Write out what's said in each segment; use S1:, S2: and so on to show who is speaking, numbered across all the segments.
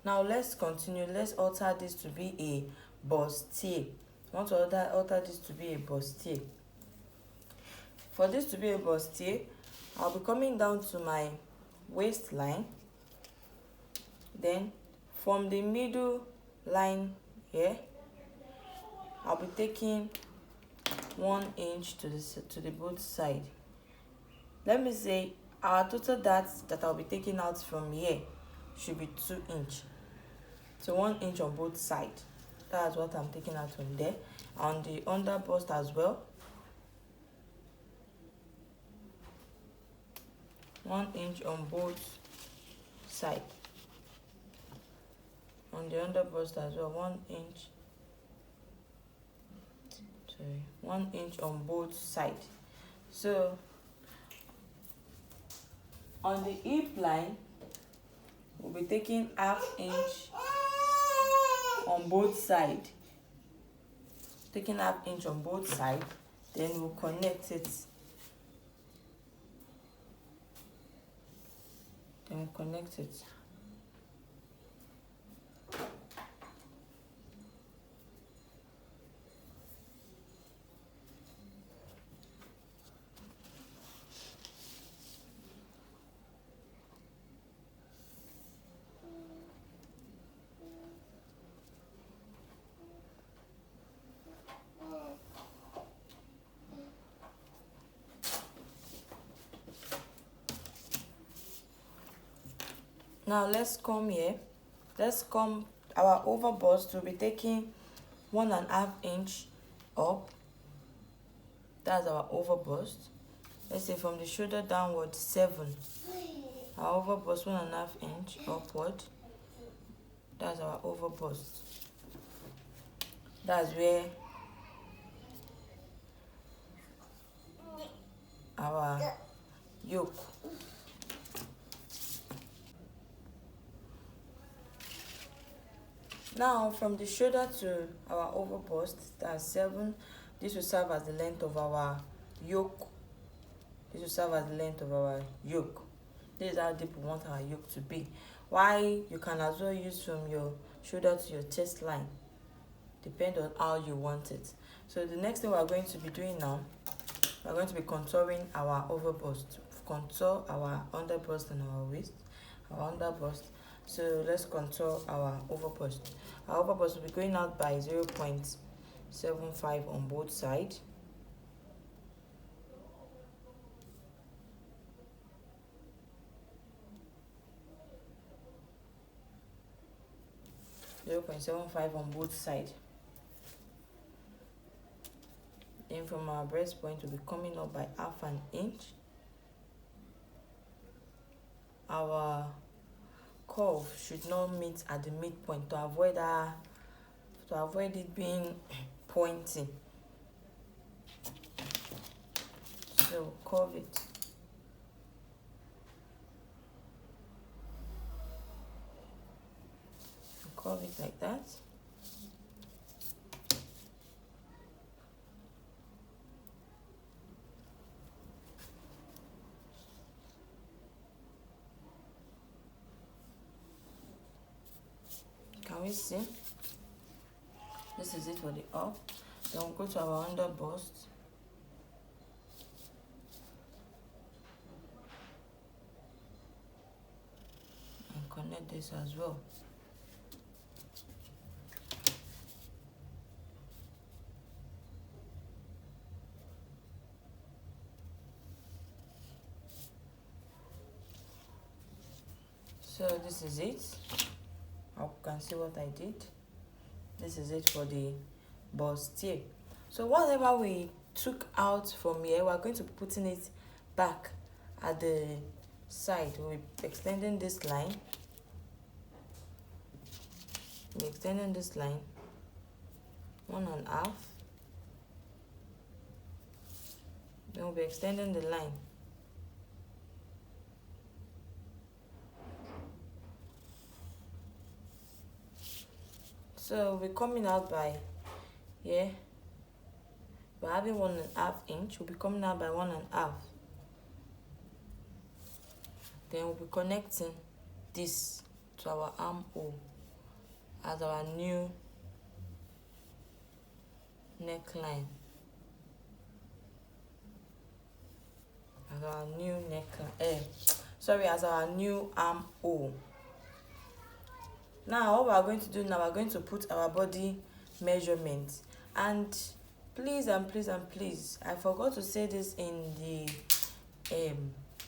S1: Now let's continue. Let's alter this to be a bustier. I want to alter this to be a bustier. For this to be a bustier, I'll be coming down to my waistline. Then from the middle line here, I'll be taking 1 inch to the both side. Let me say our total dart that I'll be taking out from here should be 2 inch. So 1 inch on both sides. That's what I'm taking out from there. On the under bust as well. 1 inch on both sides. On the under bust as well, 1 inch. 1 inch on both sides. So on the hip line, we'll be taking 1/2 inch on both sides. Taking 1/2 inch on both sides, then we'll connect it. Now let's come here. Let's come our over bust. We'll be taking 1.5 inch up. That's our over bust. Let's say from the shoulder downward 7. Our over bust 1.5 inch upward. That's our over bust. That's where our yoke. Now from the shoulder to our over bust, that's 7. This will serve as the length of our yoke. This is how deep we want our yoke to be. Why, you can as well use from your shoulder to your chest line, depend on how you want it. So the next thing we're going to be doing now, we're going to be contouring our over bust. Contour our under bust and our waist, our under bust. So let's contour our over bust. Our over bust will be going out by 0.75 on both sides. on both sides. Then from our breast point, we'll be coming up by 1/2 inch. Our curve should not meet at the midpoint to avoid it being pointy. So curve it. Curve it like that. Can we see? This is it for the up. Then we'll go to our under bust. And connect this as well. So this is it. You can see what I did. This is it for the bustier. So whatever we took out from here, we're going to be putting it back at the side. We're extending this line. We're extending this line 1.5. Then we'll be extending the line. So we're coming out by here. We're having 1.5 inch. We'll be coming out by 1.5. Then we'll be connecting this to our armhole as our new neckline. As our new neckline. As our new armhole. Now what we are going to do now, we are going to put our body measurement. And please, I forgot to say this in the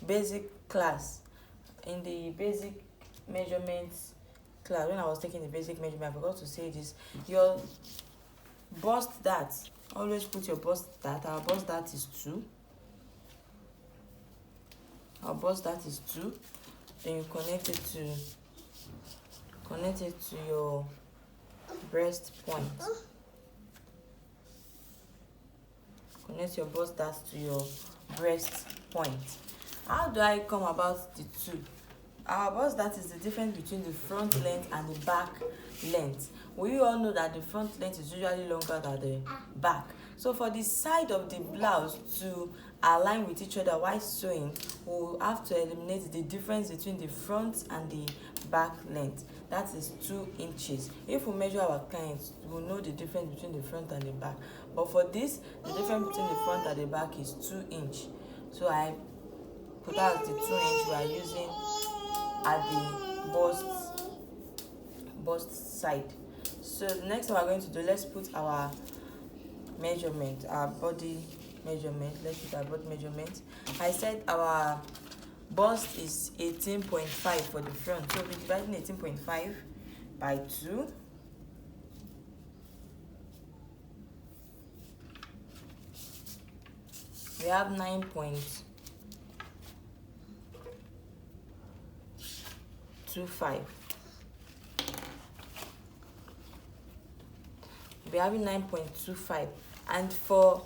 S1: basic class. In the basic measurements class, when I was taking the basic measurement, I forgot to say this. Your bust dart, always put your bust dart. Our bust dart is 2. Our bust dart is 2. Then you connect it to your breast point. Connect your bust dart to your breast point. How do I come about the 2? Our bust dart is the difference between the front length and the back length. We all know that the front length is usually longer than the back. So for the side of the blouse to align with each other while sewing, we'll have to eliminate the difference between the front and the back length. That is 2 inches. If we measure our clients, we'll know the difference between the front and the back. But for this, the difference between the front and the back is 2 inches. So I put out the 2 inch we are using at the bust side. So the next thing we're going to do, let's put our measurement, our body measurement. Let's put our body measurement. I said our bust is 18.5 for the front. So we're dividing 18.5 by 2. We have 9.25. We're having 9.25. And for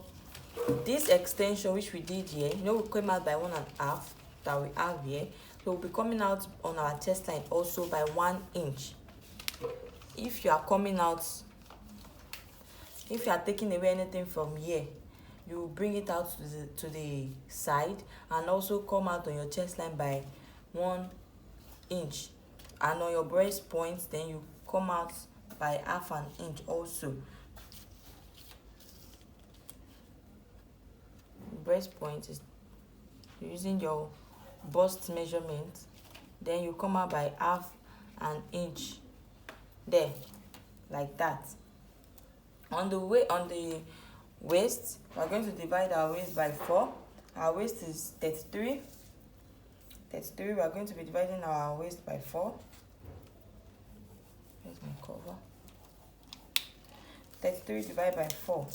S1: this extension which we did here, we came out by 1.5 that we have here. So we'll be coming out on our chest line also by 1 inch. If you are taking away anything from here, you bring it out to the side and also come out on your chest line by 1 inch. And on your breast point, then you come out by 0.5 inch also. Breast point is using your bust measurement, then you come out by 0.5 inch there, like that. On the waist, we're going to divide our waist by 4. Our waist is 33. We are going to be dividing our waist by 4. Here's my cover. 33 divided by 4.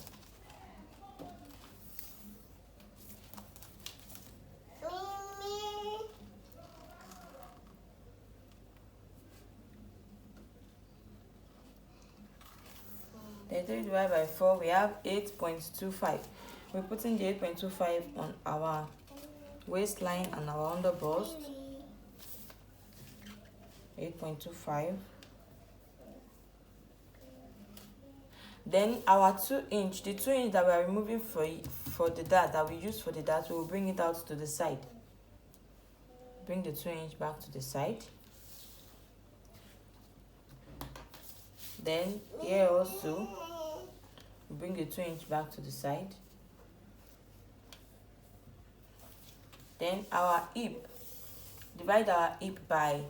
S1: Divided by 4, we have 8.25. We're putting the 8.25 on our waistline and our underbust. 8.25. Then our 2 inch, the 2 inch that we are removing for the dart that we use for the dart, we will bring it out to the side. Bring the 2 inch back to the side. Then here also, bring the 2 inch back to the side. Then our hip, divide our hip by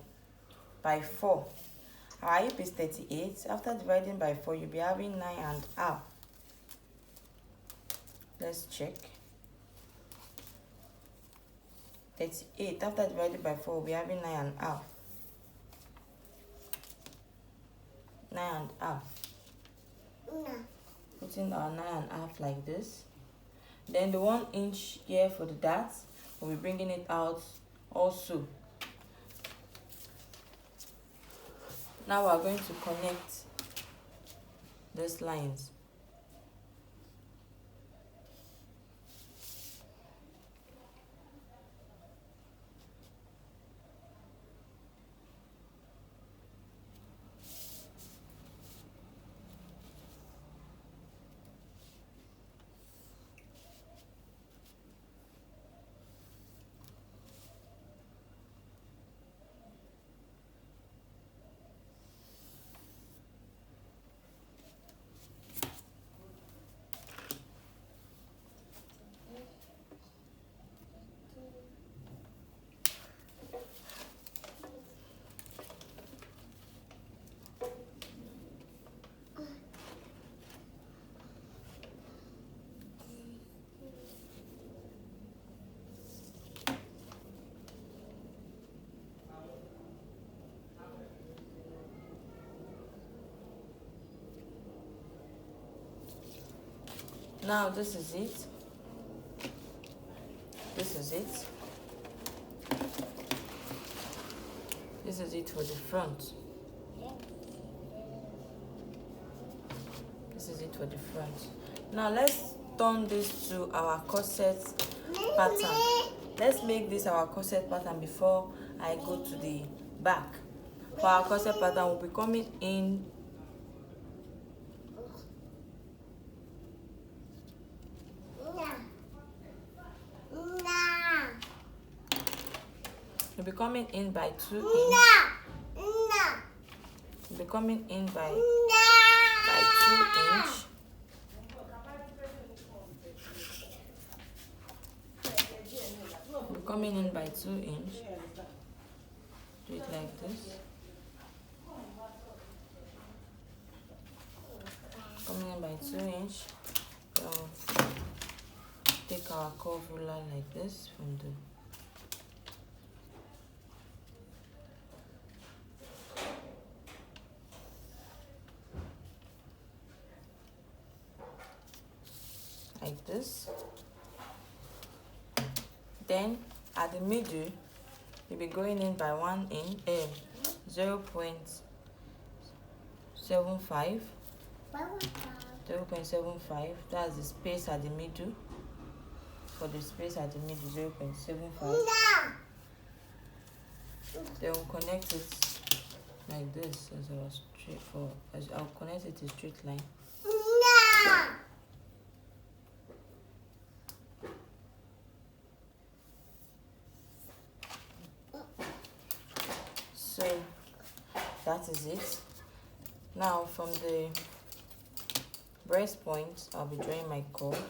S1: 4. Our hip is 38. After dividing by 4, you'll be having 9.5. Let's check. 38. After dividing by 4, we'll be having 9.5. 9.5. Putting our 9.5 like this. Then the 1 inch here for the dart, we'll be bringing it out also. Now we're going to connect these lines. Now this is it. This is it. This is it for the front. This is it for the front. Now let's turn this to our corset pattern. Let's make this our corset pattern before I go to the back. For our corset pattern, we'll be coming in We'll be coming in by 2 inch. We'll be coming in by 2 inch. We'll be coming in by 2 inch. Do it like this. Coming in by 2 inch. Take our curve ruler like this from the like this. Then at the middle, you'll be going in by 1 inch, 0.75. 0.75. That's the space at the middle. For the space at the middle, 0.75. Then we'll connect it like this I'll connect it to a straight line. So that is it. Now from the breast point, I'll be drawing my curve.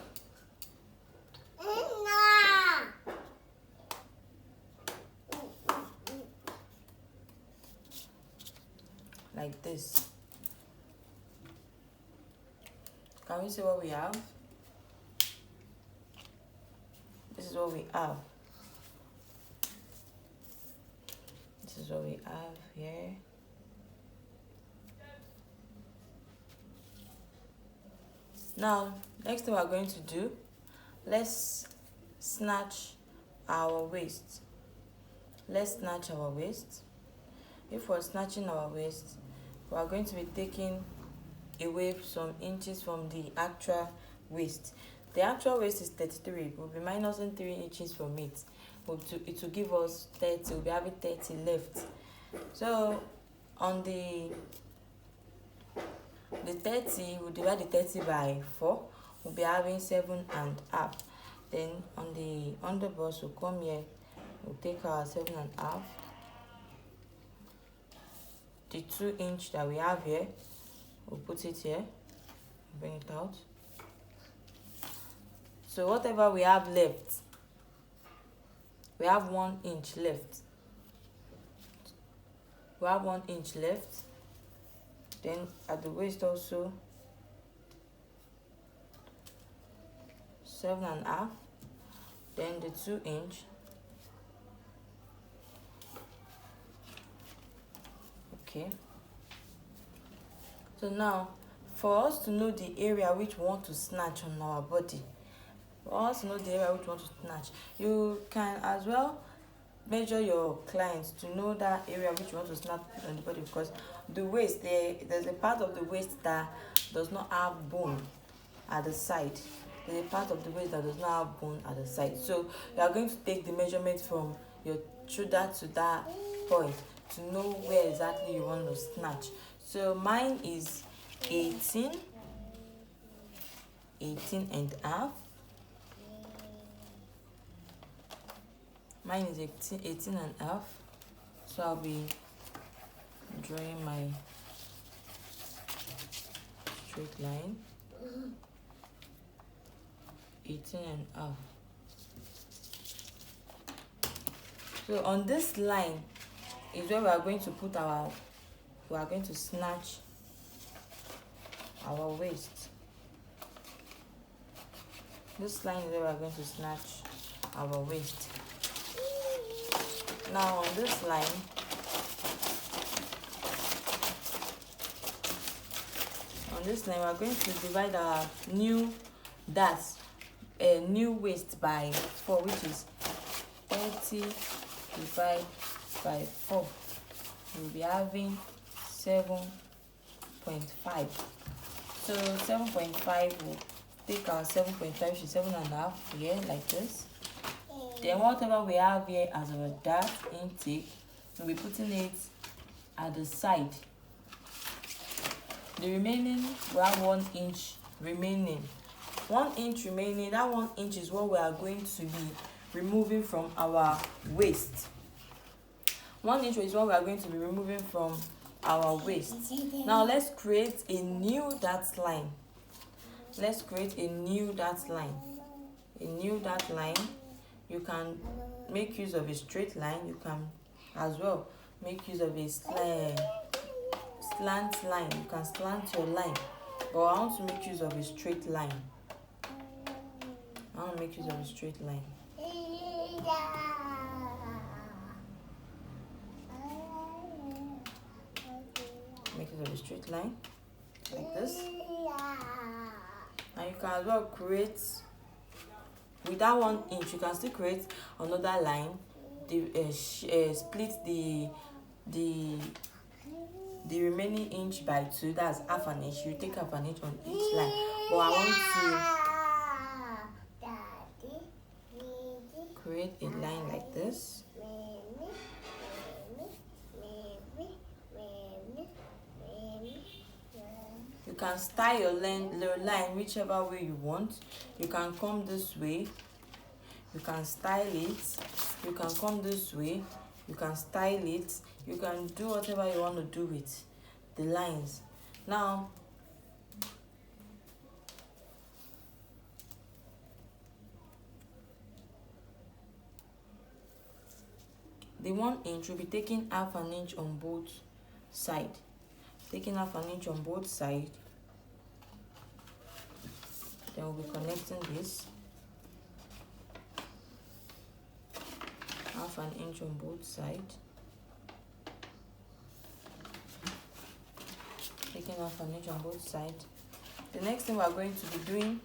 S1: Like this. Can we see what we have? This is what we have. This is what we have here. Now, next thing we're going to do, let's snatch our waist. Let's snatch our waist. If we're snatching our waist, we are going to be taking away some inches from the actual waist. The actual waist is 33. We'll be minusing 3 inches from it. It will give us 30. We'll be having 30 left. So on the 30, we'll divide the 30 by 4. We'll be having 7.5. Then on the underbust, we'll come here. We'll take our 7.5. The 2 inch that we have here, we'll put it here, bring it out. So whatever we have left, we have 1 inch left. We have 1 inch left. Then at the waist also, 7.5. Then the 2 inch. Okay. So now, for us to know the area which we want to snatch on our body, you can as well measure your clients to know that area which you want to snatch on the body, because the waist, there's a part of the waist that does not have bone at the side. There's a part of the waist that does not have bone at the side. So you are going to take the measurement from your shoulder to that point to know where exactly you want to snatch. So mine is 18 and a half. Mine is 18 and a half. So I'll be drawing my straight line. 18 and a half. So on this line is where we are going to snatch our waist. This line is where we are going to snatch our waist. Now on this line, we are going to divide our new That's a new waist by 4, which is 30 divided by 4. We'll be having 7.5. So 7.5 will take our 7.5, which is 7.5 here, like this. Then whatever we have here as our dart intake, we'll be putting it at the side. The remaining, we have 1 inch remaining. 1 inch remaining. That 1 inch is what we are going to be removing from our waist. 1 inch is what we are going to be removing from our waist. Now let's create a new dart line. Let's create a new dart line. A new dart line. You can make use of a straight line. You can as well make use of a slant line. You can slant your line, but I want to make use of a straight line. Make use of a straight line. Make use of a straight line like this. And you can as well create, with that 1 inch, you can still create another line. Split the remaining inch by 2. That's half an inch. You take half an inch on each line. But I want to create a line like this. You can style your line whichever way you want. You can come this way. You can style it. You can come this way. You can style it. You can do whatever you want to do with the lines. Now, the 1 inch will be taking half an inch on both sides. Taking half an inch on both sides. Then we'll be connecting this. Half an inch on both sides. Taking half an inch on both sides. The next thing we are going to be doing,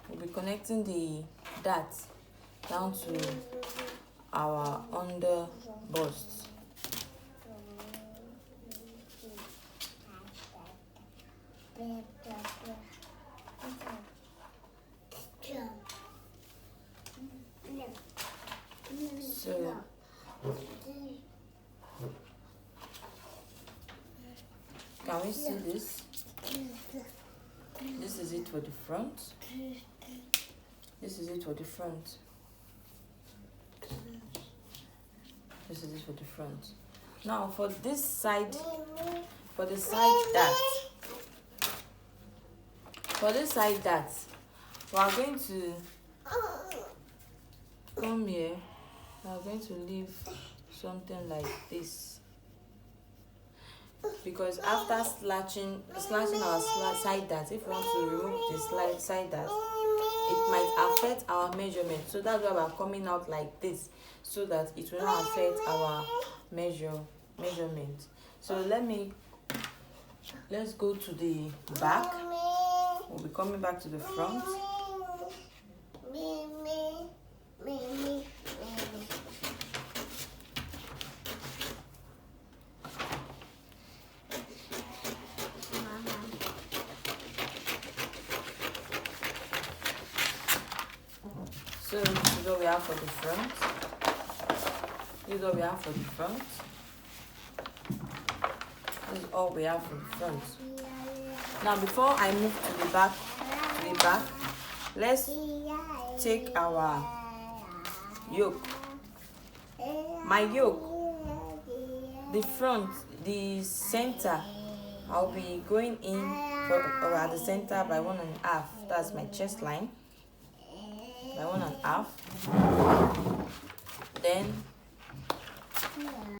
S1: we'll be connecting the dart down to our under bust. So can we see this? This is it for the front. This is it for the front. This is it for the front. Now for this side, for the side dart, we are going to come here. We are going to leave something like this, because after slashing our side dart, if we want to remove the side dart, it might affect our measurement. So that's why we are coming out like this, so that it will not affect our measurement. So let's go to the back. We'll be coming back to the front. So this is what we have for the front. This is what we have for the front. This is all we have for the front. Now before I move to the back, let's take our yoke. My yoke, the front, the center, I'll be going in at the center by 1.5. That's my chest line. By 1.5. Then